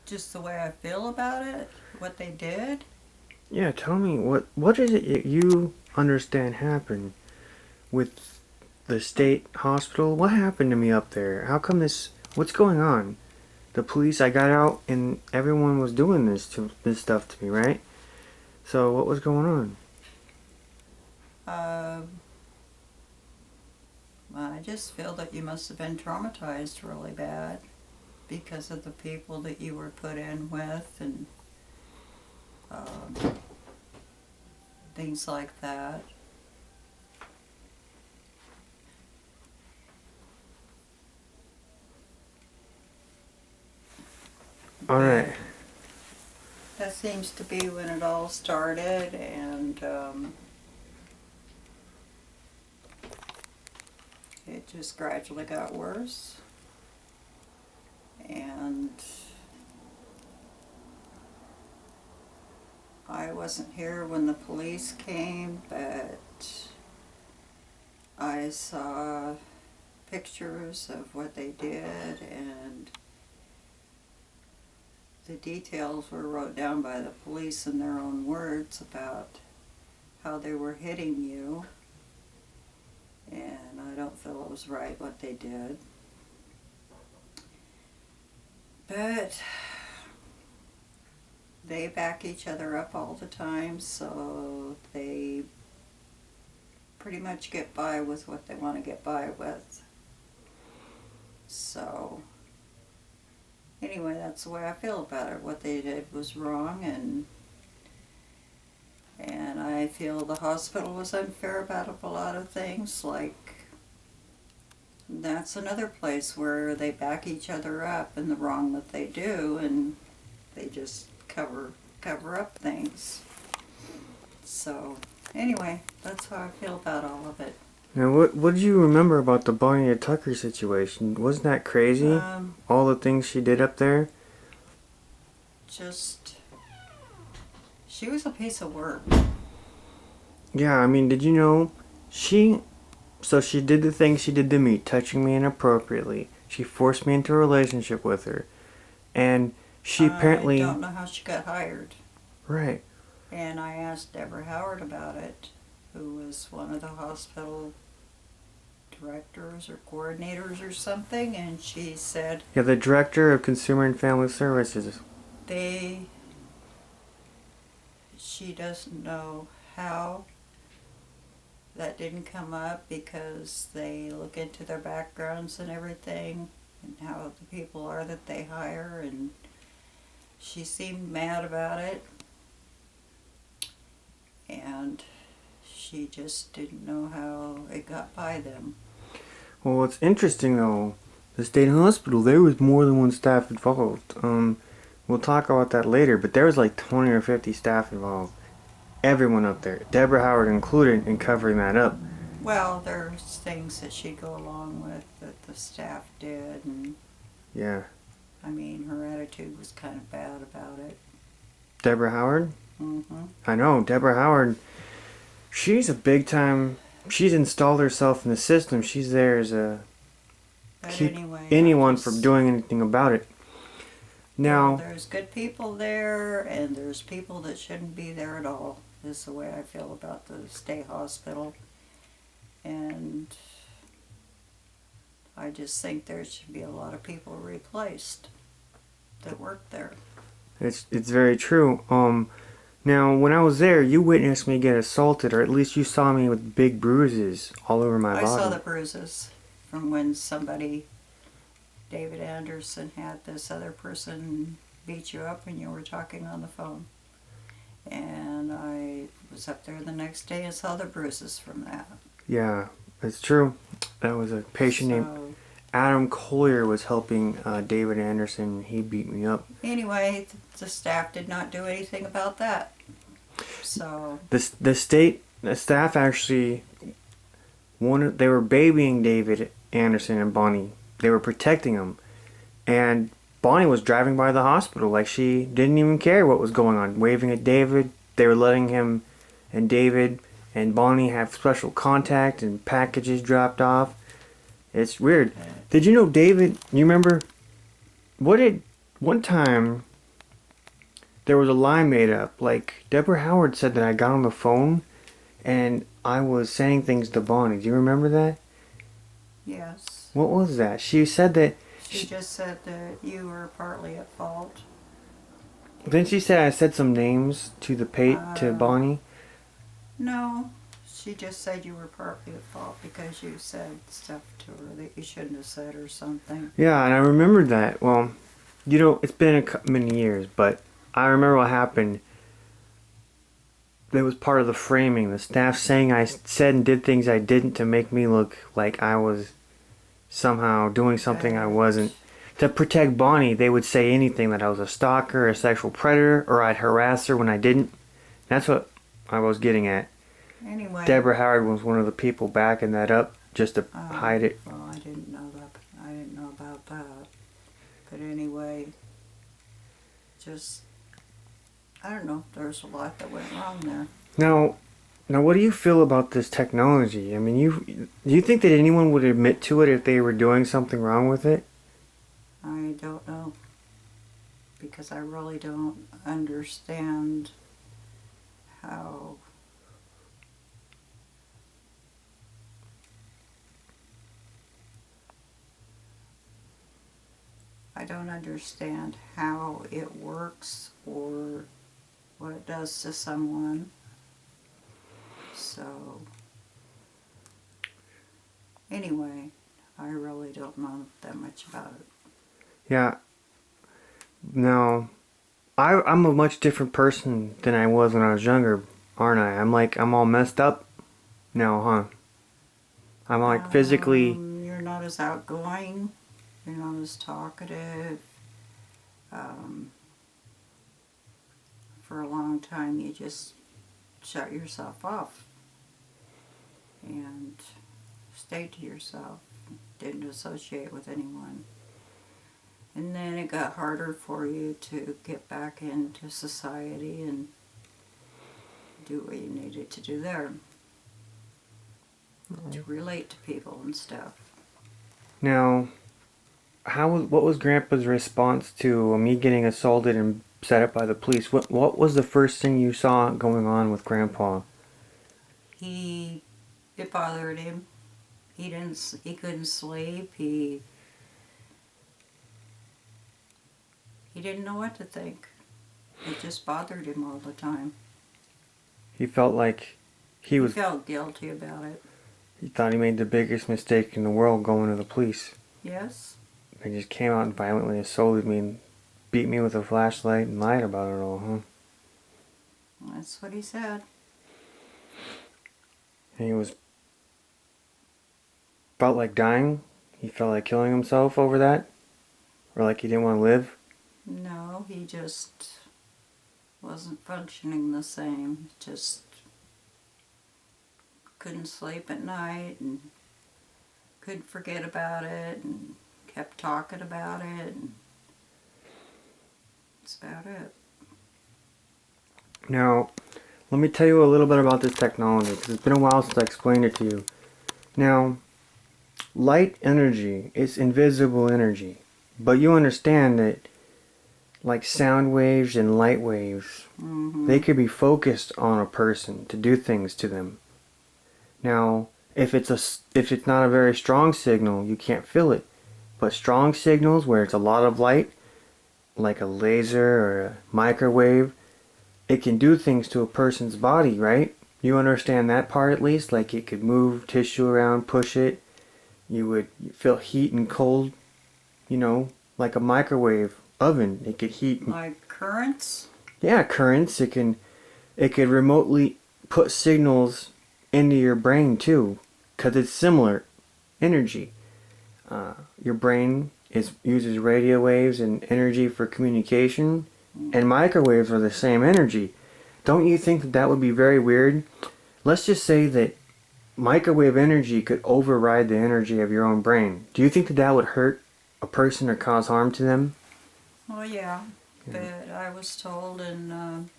Just the way I feel about it, what they did. Yeah, tell me what is it you understand happened with the state hospital? What happened to me up there? How come this? What's going on? The police. I got out and everyone was doing this stuff to me, right? So what was going on? Um, I just feel that you must have been traumatized really bad because of the people that you were put in with and um, things like that. All right. But that seems to be when it all started, and it just gradually got worse. And I wasn't here when the police came, but I saw pictures of what they did, and the details were wrote down by the police in their own words about how they were hitting you, and I don't feel it was right what they did. But they back each other up all the time, so they pretty much get by with what they want to get by with. So, anyway, that's the way I feel about it. What they did was wrong, and I feel the hospital was unfair about a lot of things. Like, that's another place where they back each other up in the wrong that they do, and they just cover up things. So, anyway, that's how I feel about all of it. Now, what did you remember about the Bonnie Tucker situation? Wasn't that crazy? Um, All the things she did up there. just she was a piece of work. Yeah, I mean, did you know she? So she did the things she did to me, touching me inappropriately. She forced me into a relationship with her, and she I apparently don't know how she got hired. right. And I asked Deborah Howard about it, who was one of the hospital directors or coordinators or something, and she said Yeah, the director of Consumer and Family Services. they she doesn't know how that didn't come up because they look into their backgrounds and everything and how the people are that they hire, and she seemed mad about it, and she just didn't know how it got by them. Well, what's interesting though, the state hospital, there was more than one staff involved. We'll talk about that later, but there was like 20 or 50 staff involved. Everyone up there, Deborah Howard included, in covering that up. Well, there's things that she'd go along with that the staff did, and Yeah, I mean, her attitude was kind of bad about it. Deborah Howard. Mm-hmm. I know Deborah Howard. She's a big time. She's installed herself in the system. She's there as a But keep anyway, I anyone from just, doing anything about it. well, Now, there's good people there, and there's people that shouldn't be there at all, is the way I feel about the state hospital. And I just think there should be a lot of people replaced that work there. it's very true. Now when I was there, you witnessed me get assaulted, or at least you saw me with big bruises all over my I body. saw the bruises from when somebody, David Anderson, had this other person beat you up when you were talking on the phone. And I was up there the next day and saw the bruises from that. Yeah, it's true. That was a patient named So, Adam Collier was helping David Anderson. He beat me up. anyway, the staff did not do anything about that. So, The staff actually they were babying David Anderson and Bonnie. They were protecting him, and Bonnie was driving by the hospital like she didn't even care what was going on, waving at David. They were letting him and David and Bonnie have special contact and packages dropped off. It's weird. Did you know David? You remember what did one time there was a lie made up. Like Deborah Howard said that I got on the phone and I was saying things to Bonnie. Do you remember that? Yes. What was that? She said that. She just said that you were partly at fault. Then she said I said some names to to Uh, Bonnie. no, she just said you were partly at fault because you said stuff to her that you shouldn't have said or something. Yeah, and I remembered that. Well, you know, it's been many years, but I remember what happened. That was part of the framing. The staff saying I said and did things I didn't to make me look like I was somehow doing something I But wasn't. To protect Bonnie, they would say anything that I was a stalker, a sexual predator, or I'd harass her when I didn't. That's what I was getting at. anyway, Deborah Howard was one of the people backing that up just to hide it. well, I didn't know that. I didn't know about that. But anyway, just I don't know. There's a lot that went wrong there. Now, what do you feel about this technology? I mean, do you think that anyone would admit to it if they were doing something wrong with it? I don't know because I really don't understand how I don't understand how it works or what it does to someone. So anyway, I really don't know that much about it. Yeah. No, I'm a much different person than I was when I was younger, aren't I? I'm all messed up now, huh? I'm like physically. You're not as outgoing. You're not as talkative. Um, for a long time, you just shut yourself off and stayed to yourself. Didn't associate with anyone. And then it got harder for you to get back into society and do what you needed to do there. To relate to people and stuff. Now, what was Grandpa's response to me getting assaulted and set up by the police? What was the first thing you saw going on with Grandpa? It bothered him. He couldn't sleep. He didn't know what to think. It just bothered him all the time. He felt like He felt guilty about it. he thought he made the biggest mistake in the world going to the police. Yes. They just came out and violently assaulted me and beat me with a flashlight and lied about it all, huh? That's what he said. And he felt like dying. He felt like killing himself over that. Or like he didn't want to live. No, he just wasn't functioning the same. Just couldn't sleep at night and couldn't forget about it and kept talking about it. And that's about it. Now, let me tell you a little bit about this technology because it's been a while since I explained it to you. Now, light energy is invisible energy. But you understand that like sound waves and light waves, they could be focused on a person to do things to them. Now, if it's not a very strong signal, you can't feel it. But strong signals where it's a lot of light, like a laser or a microwave, it can do things to a person's body, right? You understand that part at least? Like it could move tissue around, push it. You would feel heat and cold, like a microwave oven. It could heat. Like currents? Yeah, currents. It could remotely put signals into your brain too, because it's similar energy. Your brain uses radio waves and energy for communication, and microwaves are the same energy. Don't you think that would be very weird? Let's just say that microwave energy could override the energy of your own brain. Do you think that would hurt a person or cause harm to them? Well, yeah. But I was told in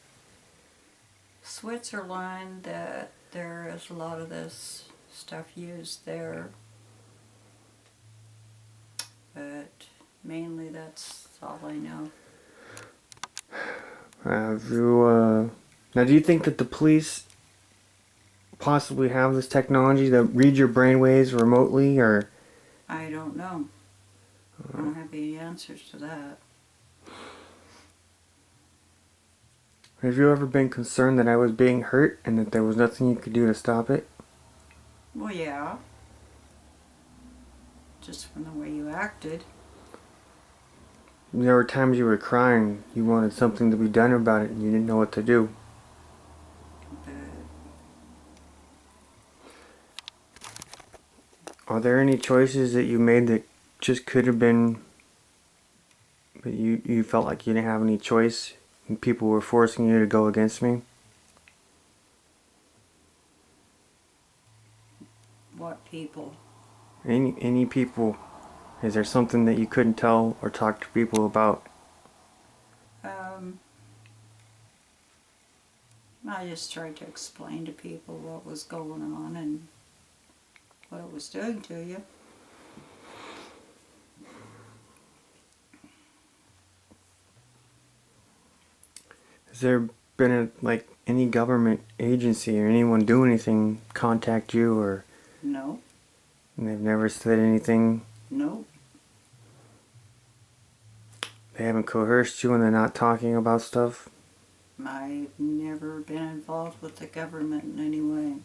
Switzerland that there is a lot of this stuff used there. But mainly that's all I know. Have you, now do you think that the police possibly have this technology that read your brainwaves remotely, or? I don't know. I don't have any answers to that. Have you ever been concerned that I was being hurt and that there was nothing you could do to stop it? Well, yeah. Just from the way you acted. There were times you were crying, you wanted something to be done about it, and you didn't know what to do. But Are there any choices that you made that just could have been, but you felt like you didn't have any choice and people were forcing you to go against me? what people? Any people, is there something that you couldn't tell or talk to people about? Um, I just tried to explain to people what was going on and what it was doing to you. Has there been any government agency or anyone do anything contact you, or No, they've never said anything? no, They haven't coerced you and they're not talking about stuff? I've never been involved with the government in any way.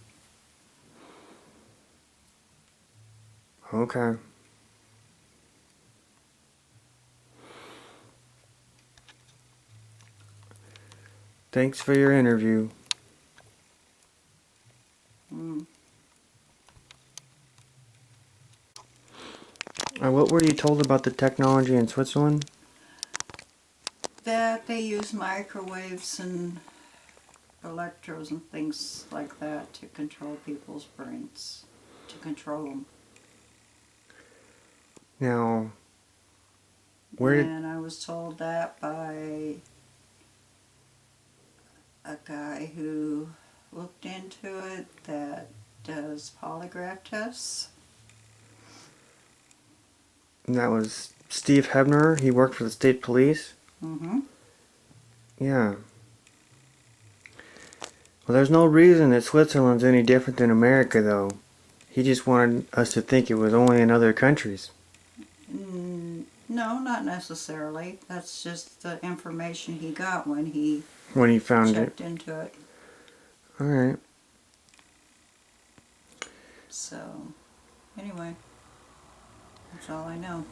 Okay. Thanks for your interview. Mm. What were you told about the technology in Switzerland? That they use microwaves and electrodes and things like that to control people's brains, to control them. Now, where did... And I was told that by a guy who looked into it that does polygraph tests. That was Steve Hebner. He worked for the state police. Mm-hmm. Yeah. Well, there's no reason that Switzerland's any different than America, though. He just wanted us to think it was only in other countries. No, not necessarily. That's just the information he got when he When he found it. checked into it. Alright. So, anyway, that's all I know.